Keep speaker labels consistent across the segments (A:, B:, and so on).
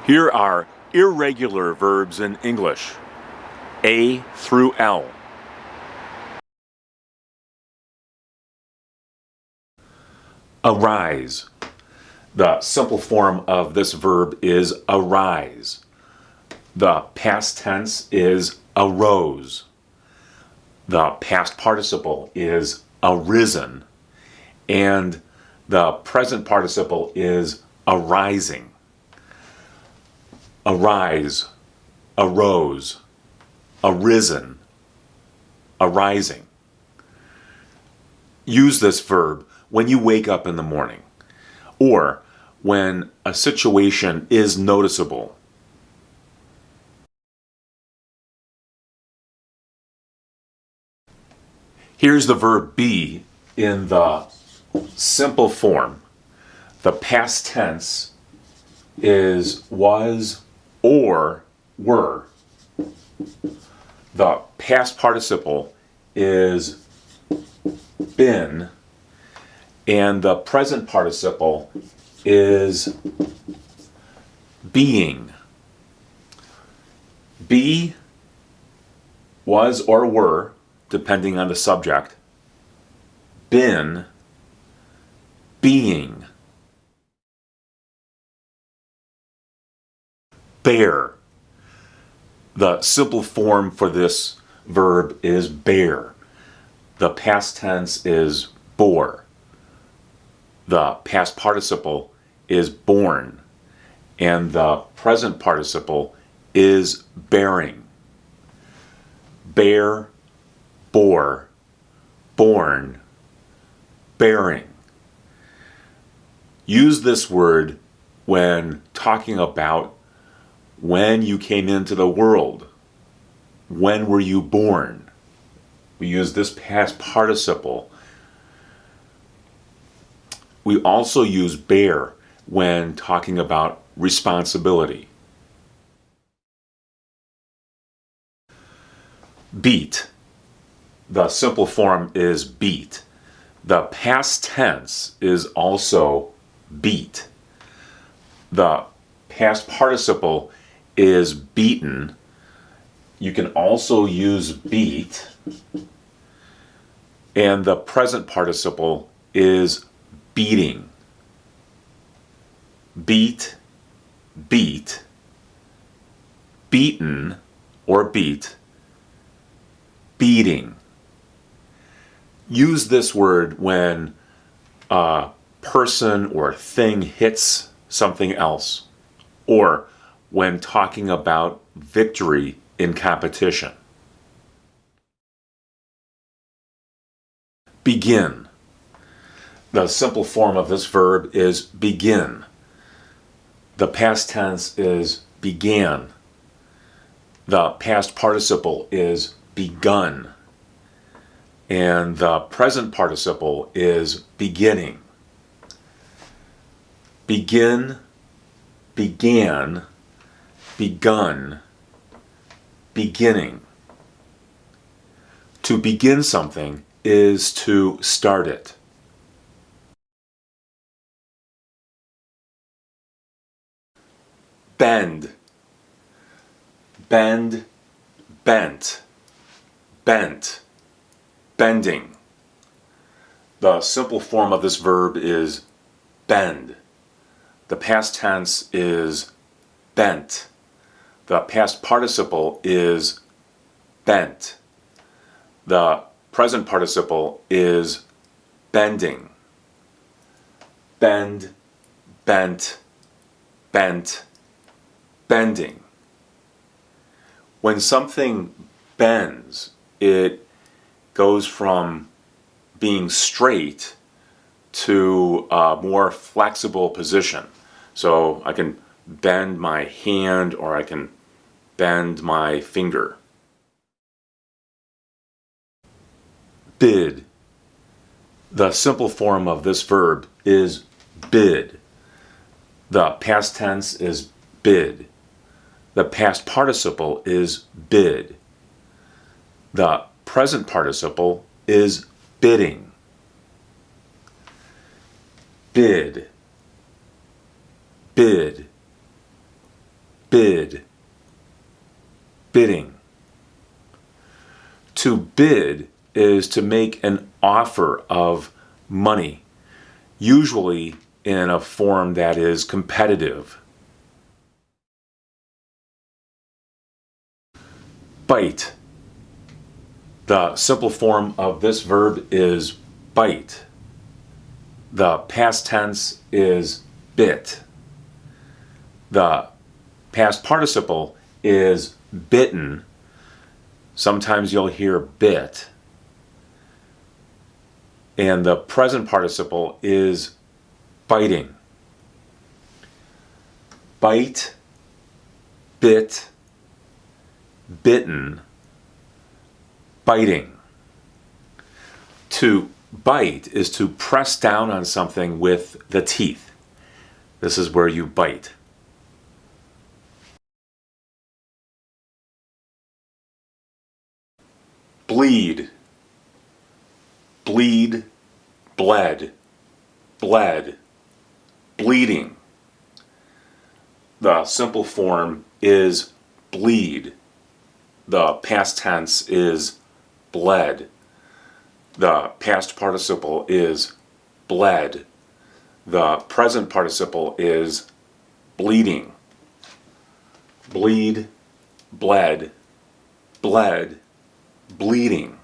A: Here are irregular verbs in English. A through L. Arise. The simple form of this verb is arise. The past tense is arose. The past participle is arisen. And the present participle is arising. Arise, arose, arisen, arising. Use this verb when you wake up in the morning or when a situation is noticeable. Here's the verb be in the simple form. The past tense is was or were. The past participle is been, and the present participle is being. Be, was or were, depending on the subject. Been, being. Bear. The simple form for this verb is bear. The past tense is bore. The past participle is born. And the present participle is bearing. Bear, bore, born, bearing. Use this word when talking about when you came into the world. When were you born? We use this past participle. We also use bear when talking about responsibility. Beat. The simple form is beat. The past tense is also beat. The past participle is beaten. You can also use beat. And the present participle is beating. Beat, beat, beaten or beat, beating. Use this word when a person or thing hits something else, or when talking about victory in competition. Begin. The simple form of this verb is begin. The past tense is began. The past participle is begun. And the present participle is beginning. Begin, began, begun, beginning. To begin something is to start it. Bend. Bend, bent, bent, bending. The simple form of this verb is bend. The past tense is bent. The past participle is bent. The present participle is bending. Bend, bent, bent, bending. When something bends, it goes from being straight to a more flexible position. So I can bend my hand or I can bend my finger. Bid. The simple form of this verb is bid. The past tense is bid. The past participle is bid. The present participle is bidding. Bid, bid, bid, bidding. To bid is to make an offer of money, usually in a form that is competitive. Bite. The simple form of this verb is bite. The past tense is bit. The past participle is bitten. Sometimes you'll hear bit. And the present participle is biting. Bite, bit, bitten, biting. To bite is to press down on something with the teeth. This is where you bite. Bleed, bleed, bled, bled, bleeding. The simple form is bleed. The past tense is bled. The past participle is bled. The present participle is bleeding. Bleed, bled, bled, bleeding.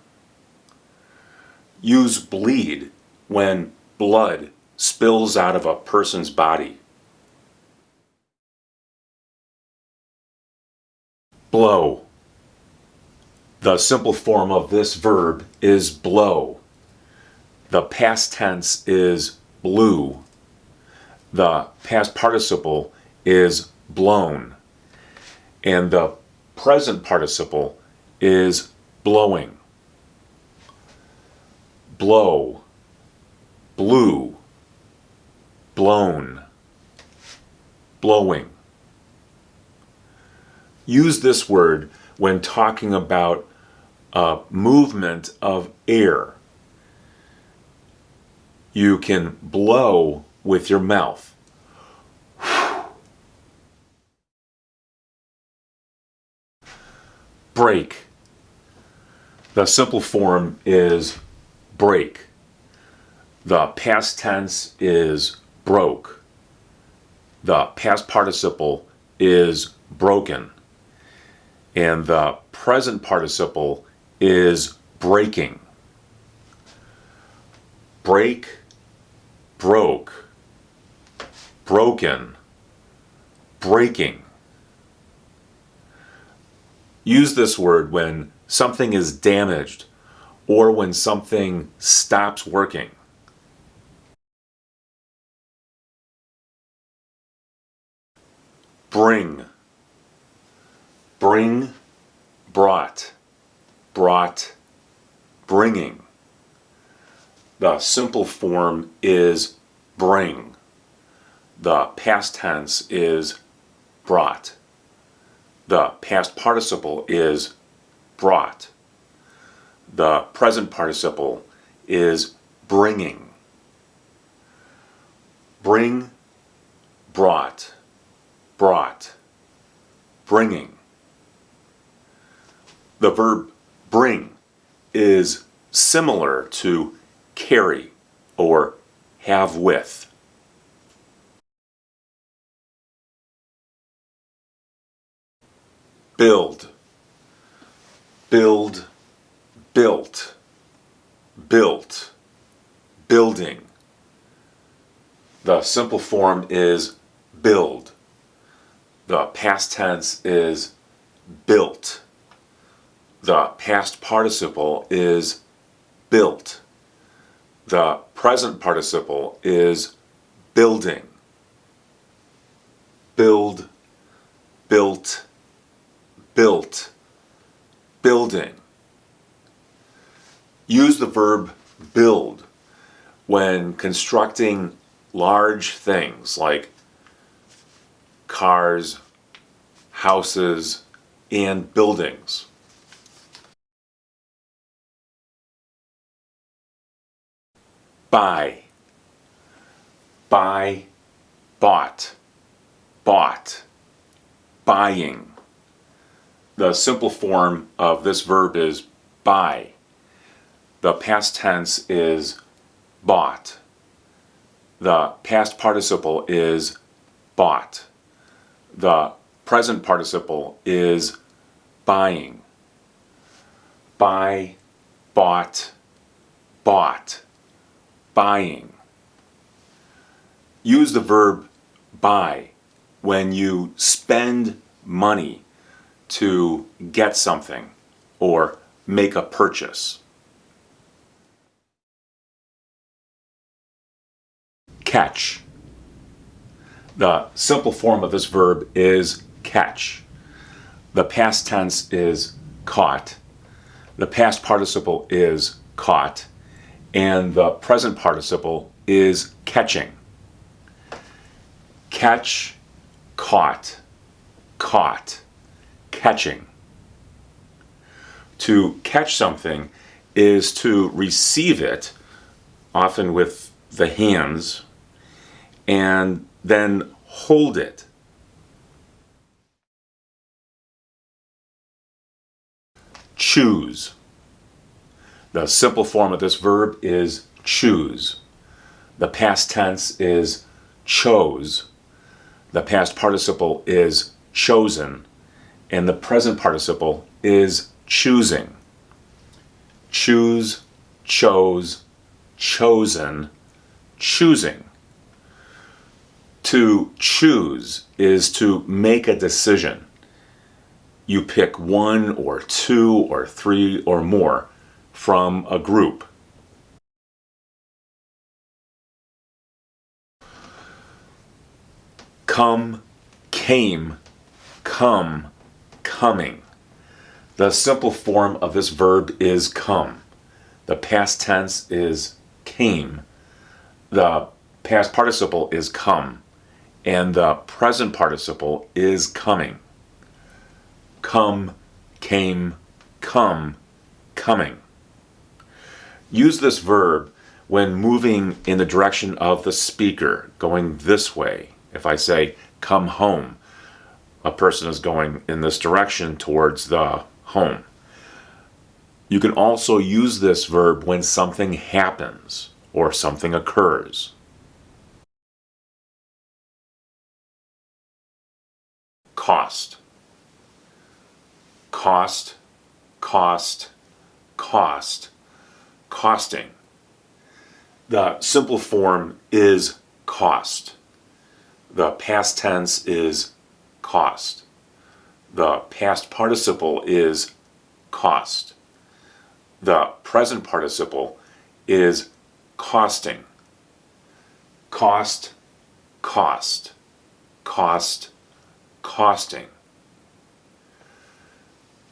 A: Use bleed when blood spills out of a person's body. Blow. The simple form of this verb is blow. The past tense is blew. The past participle is blown. And the present participle is blowing. Blow, blew, blown, blowing. Use this word when talking about a movement of air. You can blow with your mouth. Break. The simple form is break. The past tense is broke. The past participle is broken. And the present participle is breaking. Break, broke, broken, breaking. Use this word when something is damaged or when something stops working. Bring. Bring, brought, brought, bringing. The simple form is bring. The past tense is brought. The past participle is brought. The present participle is bringing. Bring, brought, brought, bringing. The verb bring is similar to carry or have with. Build, build, built, built, building. The simple form is build. The past tense is built. The past participle is built. The present participle is building. Build, built, built, building. Use the verb build when constructing large things like cars, houses, and buildings. Buy, buy, bought, bought, buying. The simple form of this verb is buy. The past tense is bought. The past participle is bought. The present participle is buying. Buy, bought, bought, buying. Use the verb buy when you spend money to get something or make a purchase. Catch. The simple form of this verb is catch. The past tense is caught. The past participle is caught. And the present participle is catching. Catch, caught, caught, catching. To catch something is to receive it, often with the hands, and then hold it. Choose. The simple form of this verb is choose. The past tense is chose. The past participle is chosen. And the present participle is choosing. Choose, chose, chosen, choosing. To choose is to make a decision. You pick one or two or three or more from a group. Come, came, come, coming. The simple form of this verb is come. The past tense is came. The past participle is come. And the present participle is coming. Come, came, come, coming. Use this verb when moving in the direction of the speaker, going this way. If I say, come home, a person is going in this direction towards the home. You can also use this verb when something happens or something occurs. Cost. Cost, cost, cost, costing. The simple form is cost. The past tense is cost. The past participle is cost. The present participle is costing. Cost, cost, cost, costing.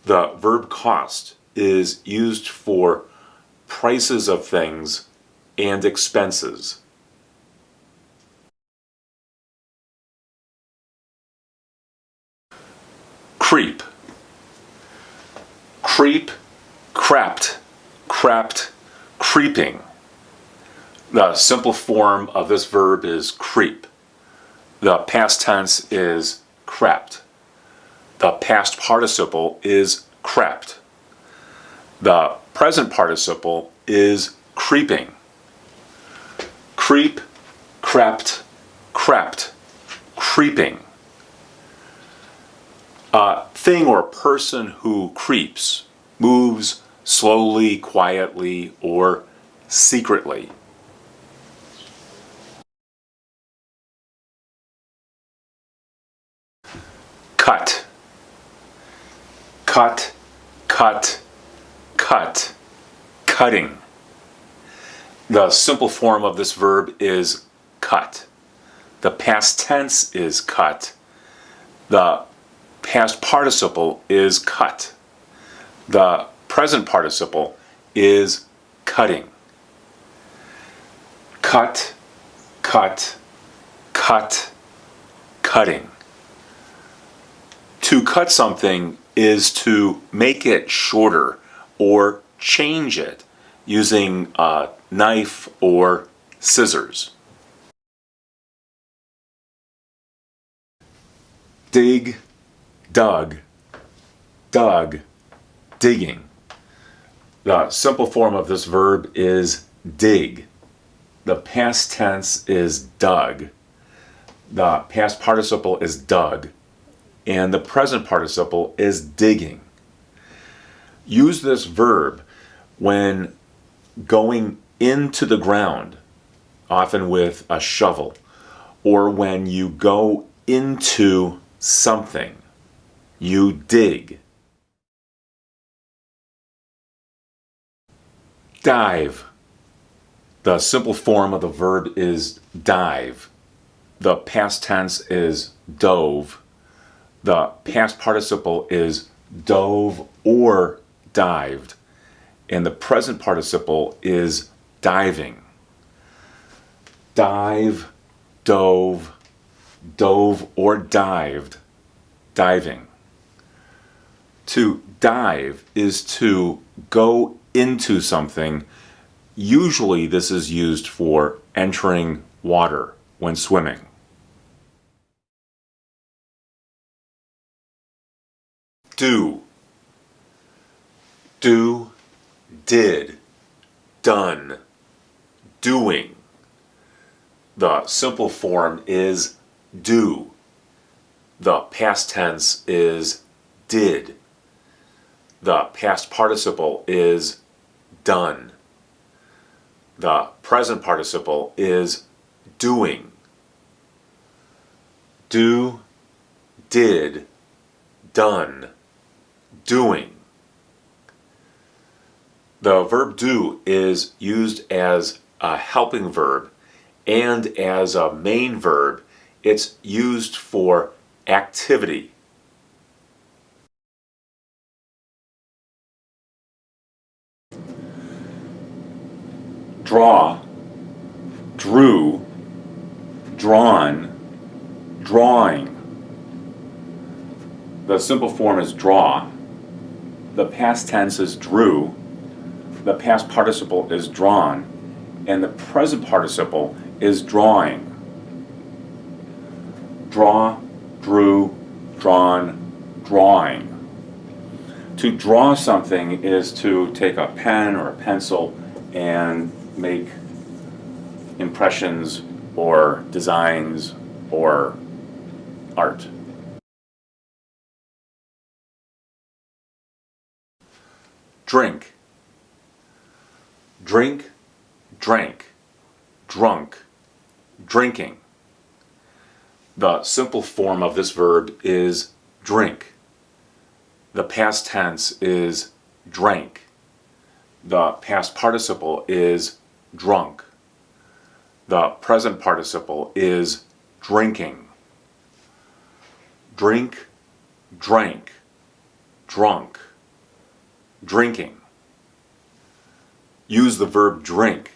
A: The verb cost is used for prices of things and expenses. Creep. Creep, crept, crept, creeping. The simple form of this verb is creep. The past tense is crept. The past participle is crept. The present participle is creeping. Creep, crept, crept, creeping. A thing or person who creeps, moves slowly, quietly, or secretly. Cut. Cut, cut, cut, cutting. The simple form of this verb is cut. The past tense is cut. The past participle is cut. The present participle is cutting. Cut, cut, cut, cutting. To cut something is to make it shorter or change it using a knife or scissors. Dig, dug, dug, digging. The simple form of this verb is dig. The past tense is dug. The past participle is dug. And the present participle is digging. Use this verb when going into the ground, often with a shovel, or when you go into something. You dig. Dive. The simple form of the verb is dive. The past tense is dove. The past participle is dove or dived. And the present participle is diving. Dive, dove, dove or dived, diving. To dive is to go into something. Usually this is used for entering water when swimming. Do. Do, did, done, doing. The simple form is do. The past tense is did. The past participle is done. The present participle is doing. Do, did, done, doing. The verb do is used as a helping verb and as a main verb. It's used for activity. Draw, drew, drawn, drawing. The simple form is draw. The past tense is drew. The past participle is drawn. And the present participle is drawing. Draw, drew, drawn, drawing. To draw something is to take a pen or a pencil and make impressions or designs or art. Drink. Drink, drank, drunk, drinking. The simple form of this verb is drink. The past tense is drank. The past participle is drunk. The present participle is drinking. Drink, drank, drunk, drinking. Use the verb drink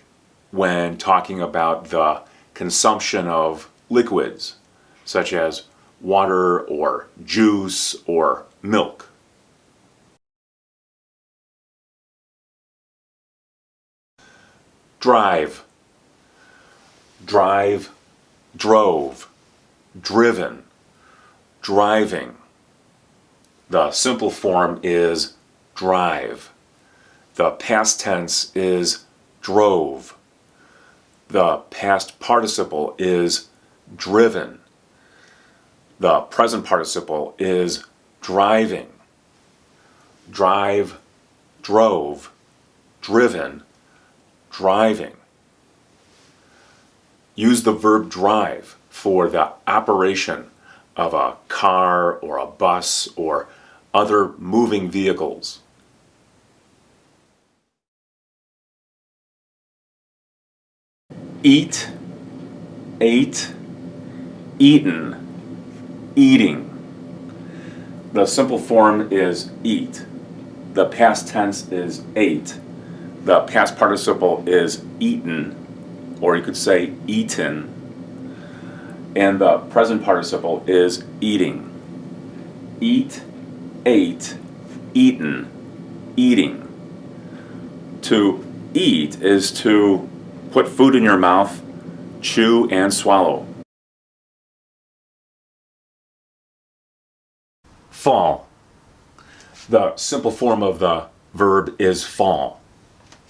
A: when talking about the consumption of liquids, such as water or juice or milk. Drive. Drive, drove, driven, driving. The simple form is drive. The past tense is drove. The past participle is driven. The present participle is driving. Drive, drove, driven, driving. Use the verb drive for the operation of a car or a bus or other moving vehicles. Eat, ate, eaten, eating. The simple form is eat. The past tense is ate. The past participle is eaten, or you could say eaten. And the present participle is eating. Eat, ate, eaten, eating. To eat is to put food in your mouth, chew and swallow. Fall. The simple form of the verb is fall.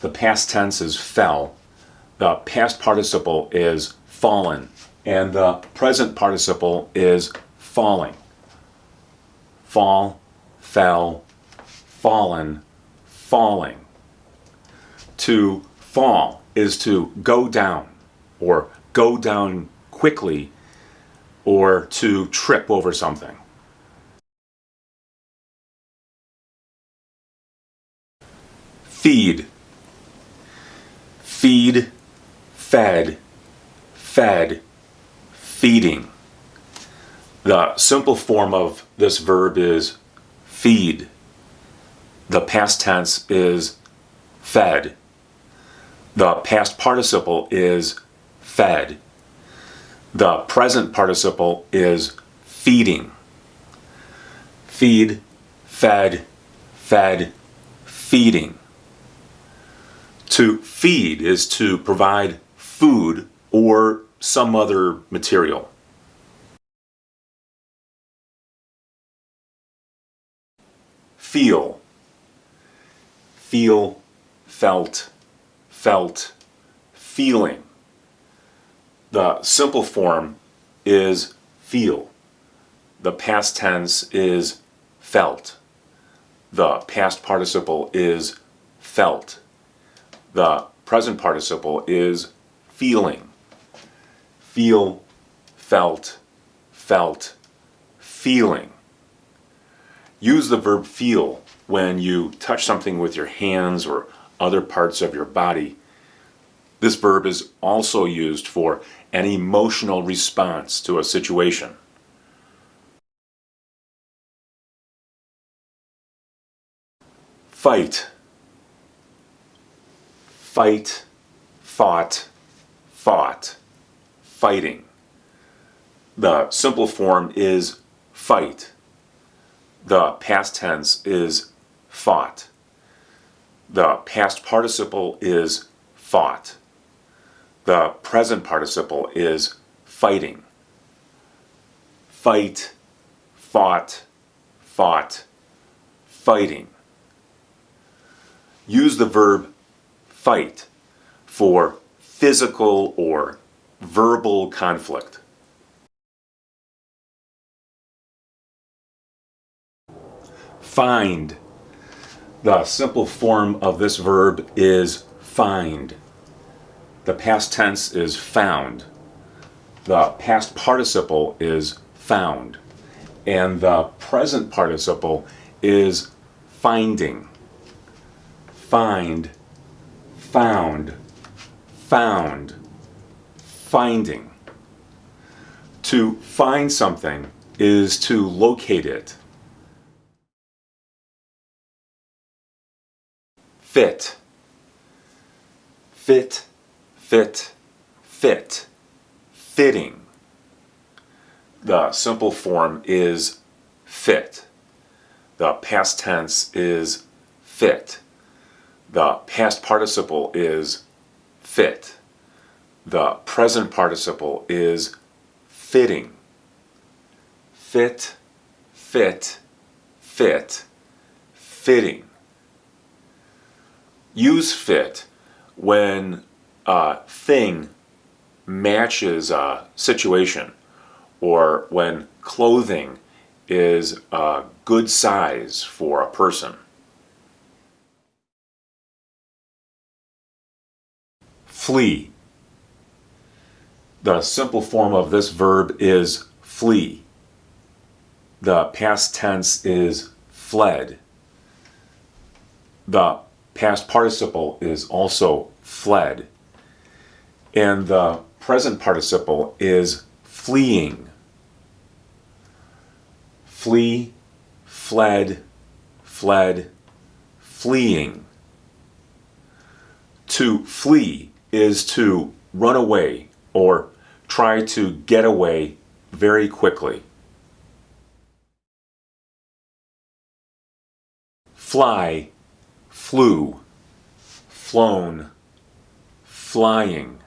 A: The past tense is fell. The past participle is fallen. And the present participle is falling. Fall, fell, fallen, falling. To fall is to go down, or go down quickly, or to trip over something. Feed. Feed, fed, fed, feeding. The simple form of this verb is feed. The past tense is fed. The past participle is fed. The present participle is feeding. Feed, fed, fed, feeding. To feed is to provide food or some other material. Feel. Feel, felt, felt, feeling. The simple form is feel. The past tense is felt. The past participle is felt. The present participle is feeling. Feel, felt, felt, feeling. Use the verb feel when you touch something with your hands or other parts of your body. This verb is also used for an emotional response to a situation. Fight. Fight, fought, fought, fighting. The simple form is fight. The past tense is fought. The past participle is fought. The present participle is fighting. Fight, fought, fought, fighting. Use the verb fight for physical or verbal conflict. Find. The simple form of this verb is find. The past tense is found. The past participle is found. And the present participle is finding. Find, found, found, finding. To find something is to locate it. Fit. Fit, fit, fit, fitting. The simple form is fit. The past tense is fit. The past participle is fit. The present participle is fitting. Fit, fit, fit, fitting. Use fit when a thing matches a situation, or when clothing is a good size for a person. Flee. The simple form of this verb is flee. The past tense is fled. The past participle is also fled. And the present participle is fleeing. Flee, fled, fled, fleeing. To flee is to run away or try to get away very quickly. Fly, flew, flown, flying.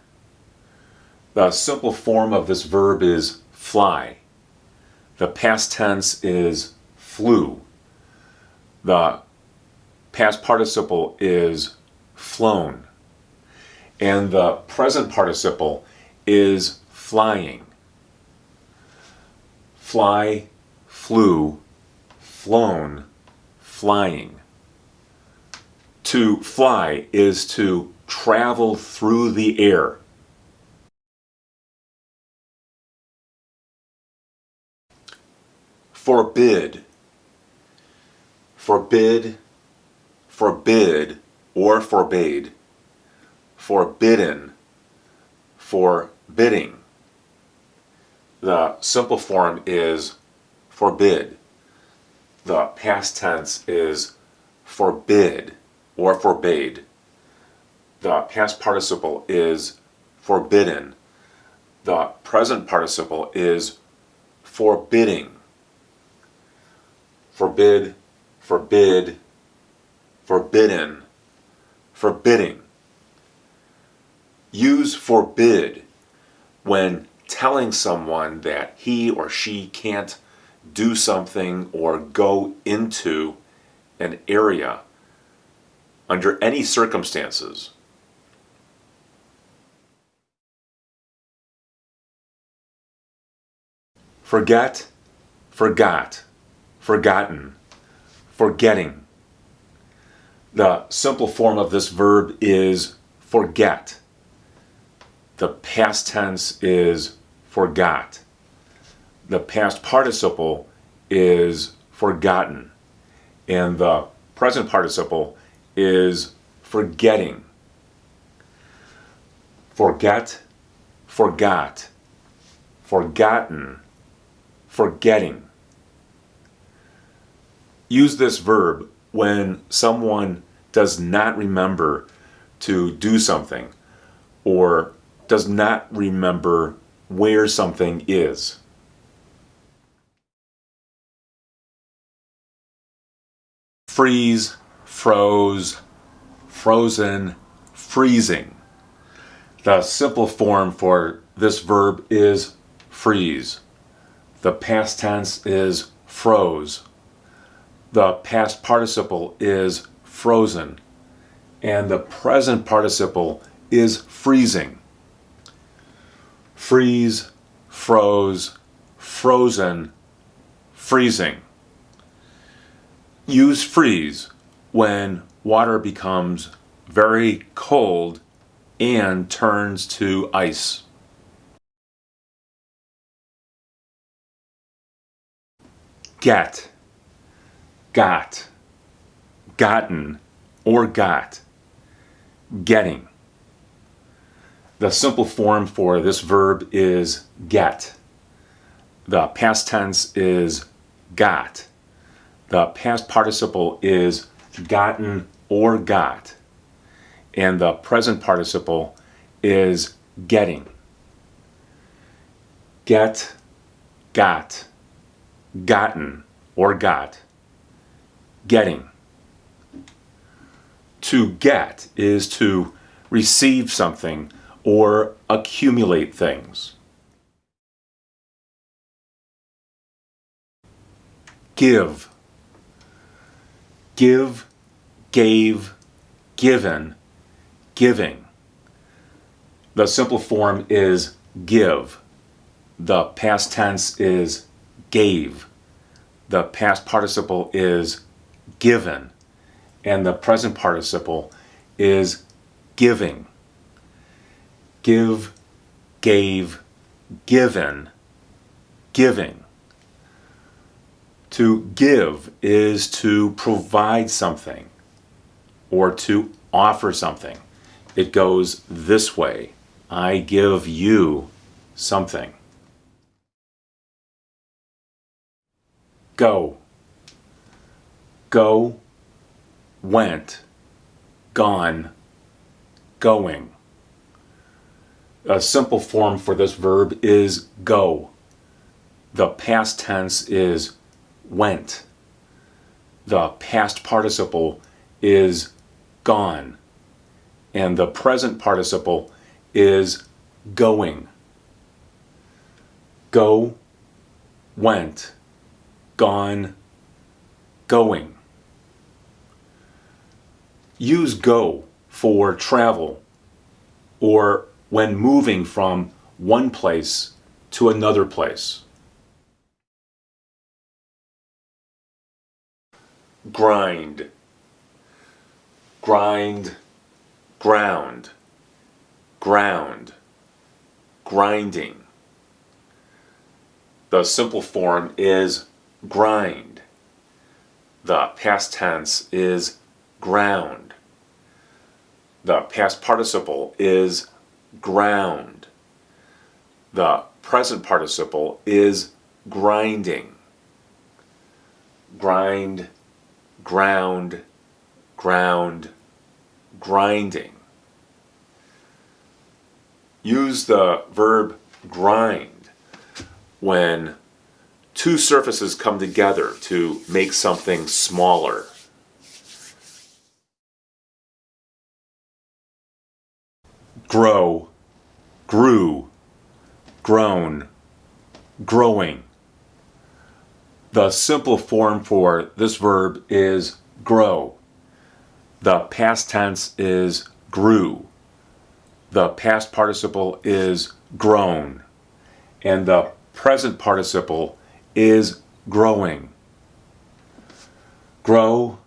A: The simple form of this verb is fly. The past tense is flew. The past participle is flown. And the present participle is flying. Fly, flew, flown, flying. To fly is to travel through the air. Forbid. Forbid, forbid, or forbade. Forbidden, forbidding. The simple form is forbid. The past tense is forbid or forbade. The past participle is forbidden. The present participle is forbidding. Forbid, forbid, forbidden, forbidding. Use forbid when telling someone that he or she can't do something or go into an area under any circumstances. Forget, forgot, forgotten, forgetting. The simple form of this verb is forget. The past tense is forgot. The past participle is forgotten. And the present participle is forgetting. Forget, forgot, forgotten, forgetting. Use this verb when someone does not remember to do something or does not remember where something is. Freeze, froze, frozen, freezing. The simple form for this verb is freeze. The past tense is froze. The past participle is frozen. And the present participle is freezing. Freeze, froze, frozen, freezing. Use freeze when water becomes very cold and turns to ice. Get, got, gotten, or got. Getting. The simple form for this verb is get. The past tense is got. The past participle is gotten or got. And the present participle is getting. Get, got, gotten or got. Getting. To get is to receive something or accumulate things. Give. Give, gave, given, giving. The simple form is give. The past tense is gave. The past participle is given. And the present participle is giving. Give, gave, given, giving. To give is to provide something or to offer something. It goes this way. I give you something. Go. Go, went, gone, going. A simple form for this verb is go. The past tense is went. The past participle is gone. And the present participle is going. Go, went, gone, going. Use go for travel or when moving from one place to another place. Grind, grind, ground, ground, grinding. The simple form is grind. The past tense is ground. The past participle is ground. The present participle is grinding. Grind, ground, ground, grinding. Use the verb grind when two surfaces come together to make something smaller. Grow, grew, grown, growing. The simple form for this verb is grow. The past tense is grew. The past participle is grown. And the present participle is growing. Grow,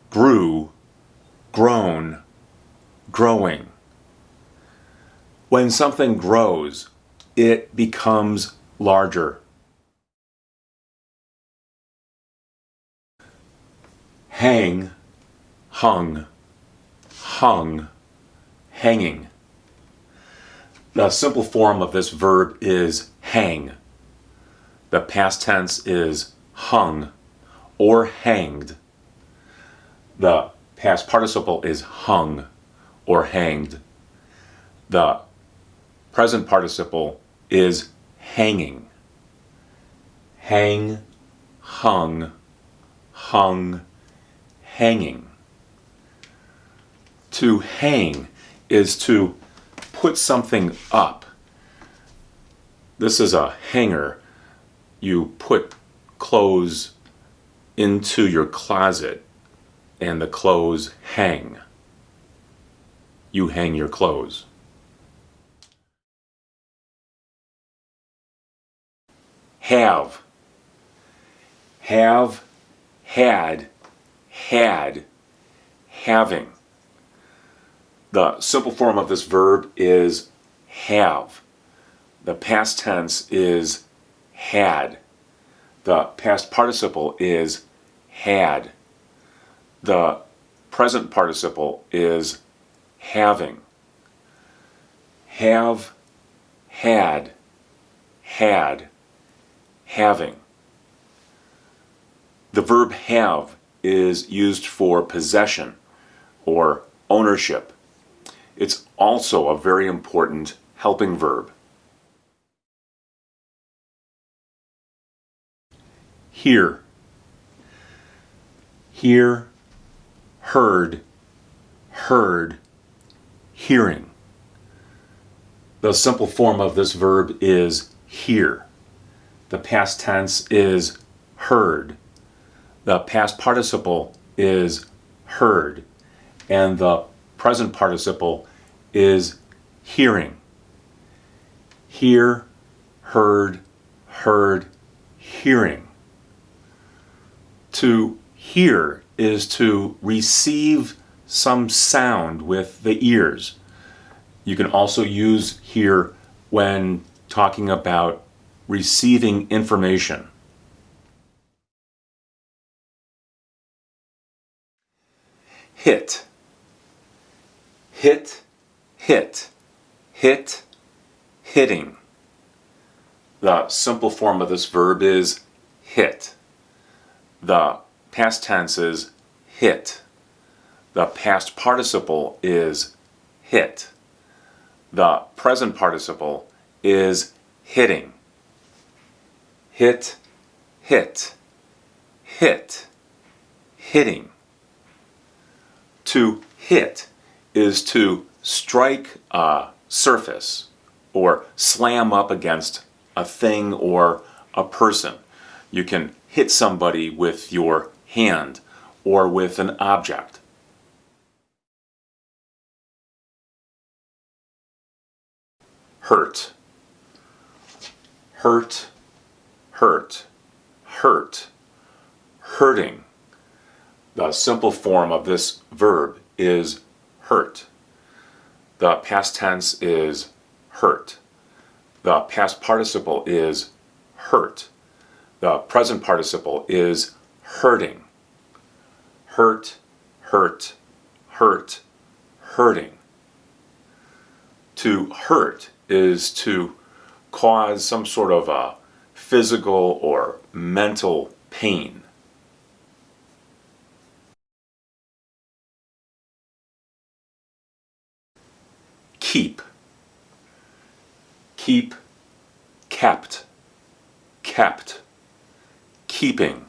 A: grew, grown, growing. When something grows, it becomes larger. Hang, hung, hung, hanging. The simple form of this verb is hang. The past tense is hung or hanged. The past participle is hung or hanged. The present participle is hanging. Hang, hung, hung, hanging. To hang is to put something up. This is a hanger. You put clothes into your closet and the clothes hang. You hang your clothes. Have, had, had, having. The simple form of this verb is have. The past tense is had. The past participle is had. The present participle is having. Have, had, having. The verb have is used for possession or ownership. It's also a very important helping verb. Hear, hear, heard, heard, hearing. The simple form of this verb is hear. The past tense is heard. The past participle is heard. And the present participle is hearing. Hear, heard, hearing. To hear is to receive some sound with the ears. You can also use hear when talking about receiving information. Hit, hit, hit, hit, hitting. The simple form of this verb is hit. The past tense is hit. The past participle is hit. The present participle is hitting. Hit, hit, hit, hitting. To hit is to strike a surface or slam up against a thing or a person. You can hit somebody with your hand or with an object. Hurt. Hurt, hurt, hurt, hurting. The simple form of this verb is hurt. The past tense is hurt. The past participle is hurt. The present participle is hurting. Hurt, hurt, hurt, hurting. To hurt is to cause some sort of a physical or mental pain. Keep. Keep, kept, kept, keeping.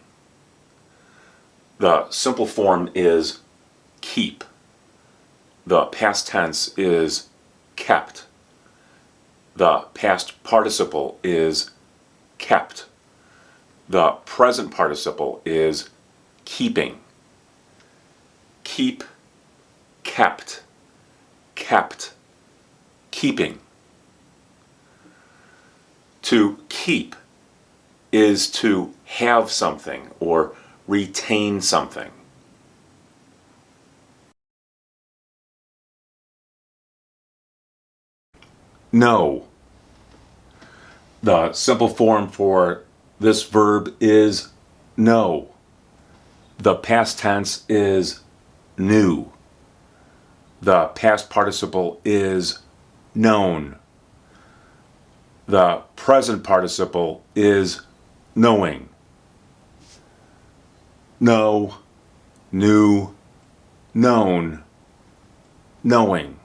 A: The simple form is keep. The past tense is kept. The past participle is kept. The present participle is keeping. Keep, kept, kept, keeping. To keep is to have something or retain something. Know. The simple form for this verb is know. The past tense is knew. The past participle is known. The present participle is knowing. Know, knew, known, knowing.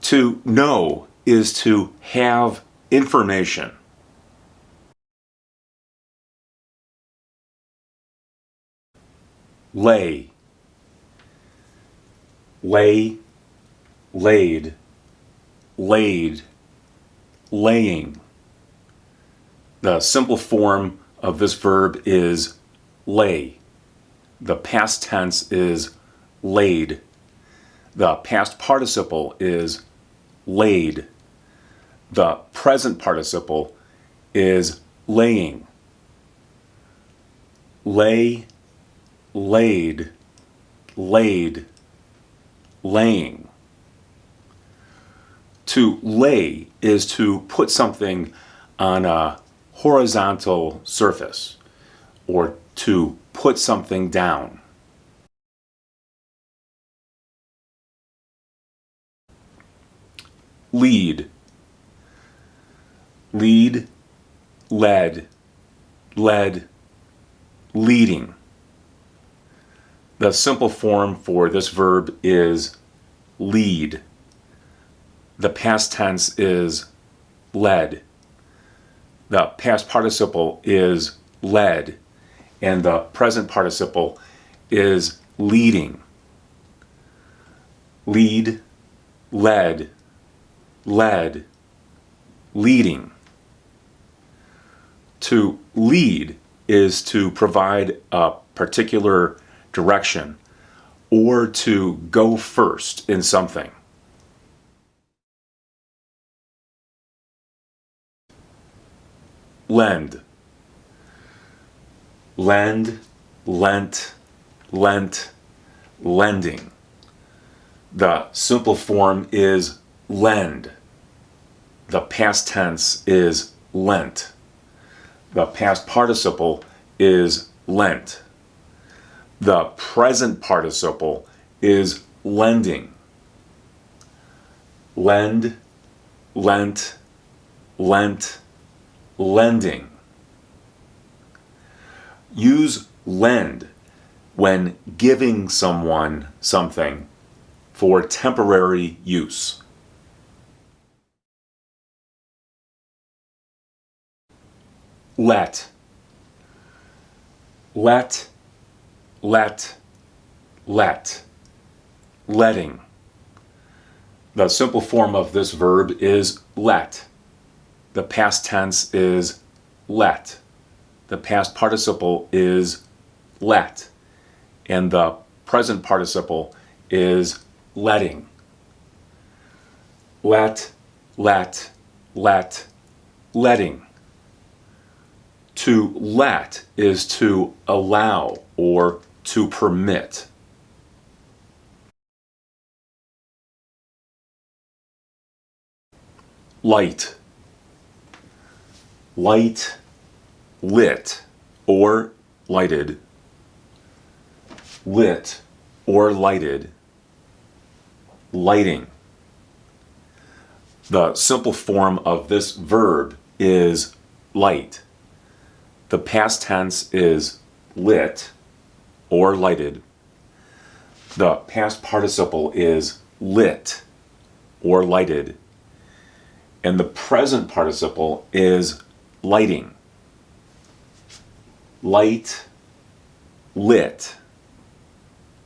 A: To know is to have information. Lay. Lay, laid, laid, laying. The simple form of this verb is lay. The past tense is laid. The past participle is laid. The present participle is laying. Lay, laid, laid, laying. To lay is to put something on a horizontal surface or to put something down. Lead. Lead, led, led, leading. The simple form for this verb is lead. The past tense is led. The past participle is led, and the present participle is leading. Lead, led, led, leading. To lead is to provide a particular direction or to go first in something. Lend. Lend, lent, lent, lending. The simple form is lend. The past tense is lent. The past participle is lent. The present participle is lending. Lend, lent, lent, lending. Use lend when giving someone something for temporary use. Let. Let, let, let. Letting. The simple form of this verb is let. The past tense is let. the past participle is let, and the present participle is letting. Let, letting. To let is to allow or to permit. Light. Light, lit, or lighted. Lit or lighted. Lighting. The simple form of this verb is light. The past tense is lit or lighted. The past participle is lit or lighted. And the present participle is lighting. Light, lit,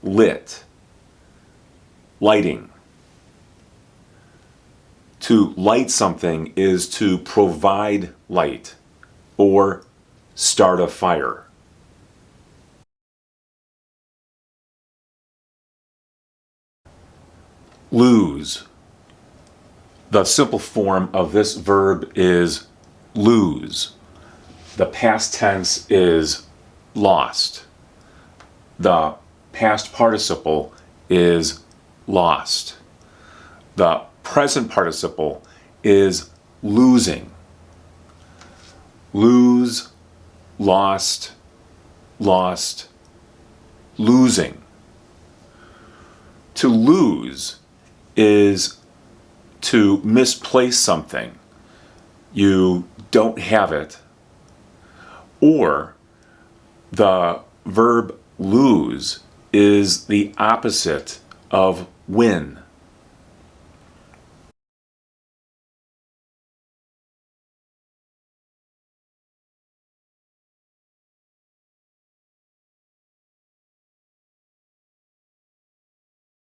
A: lit, lighting. To light something is to provide light or start a fire. Lose. The simple form of this verb is lose. The past tense is lost. The past participle is lost. The present participle is losing. Lose, lost, lost, losing. To lose is to misplace something. You don't have it. Or the verb lose is the opposite of win.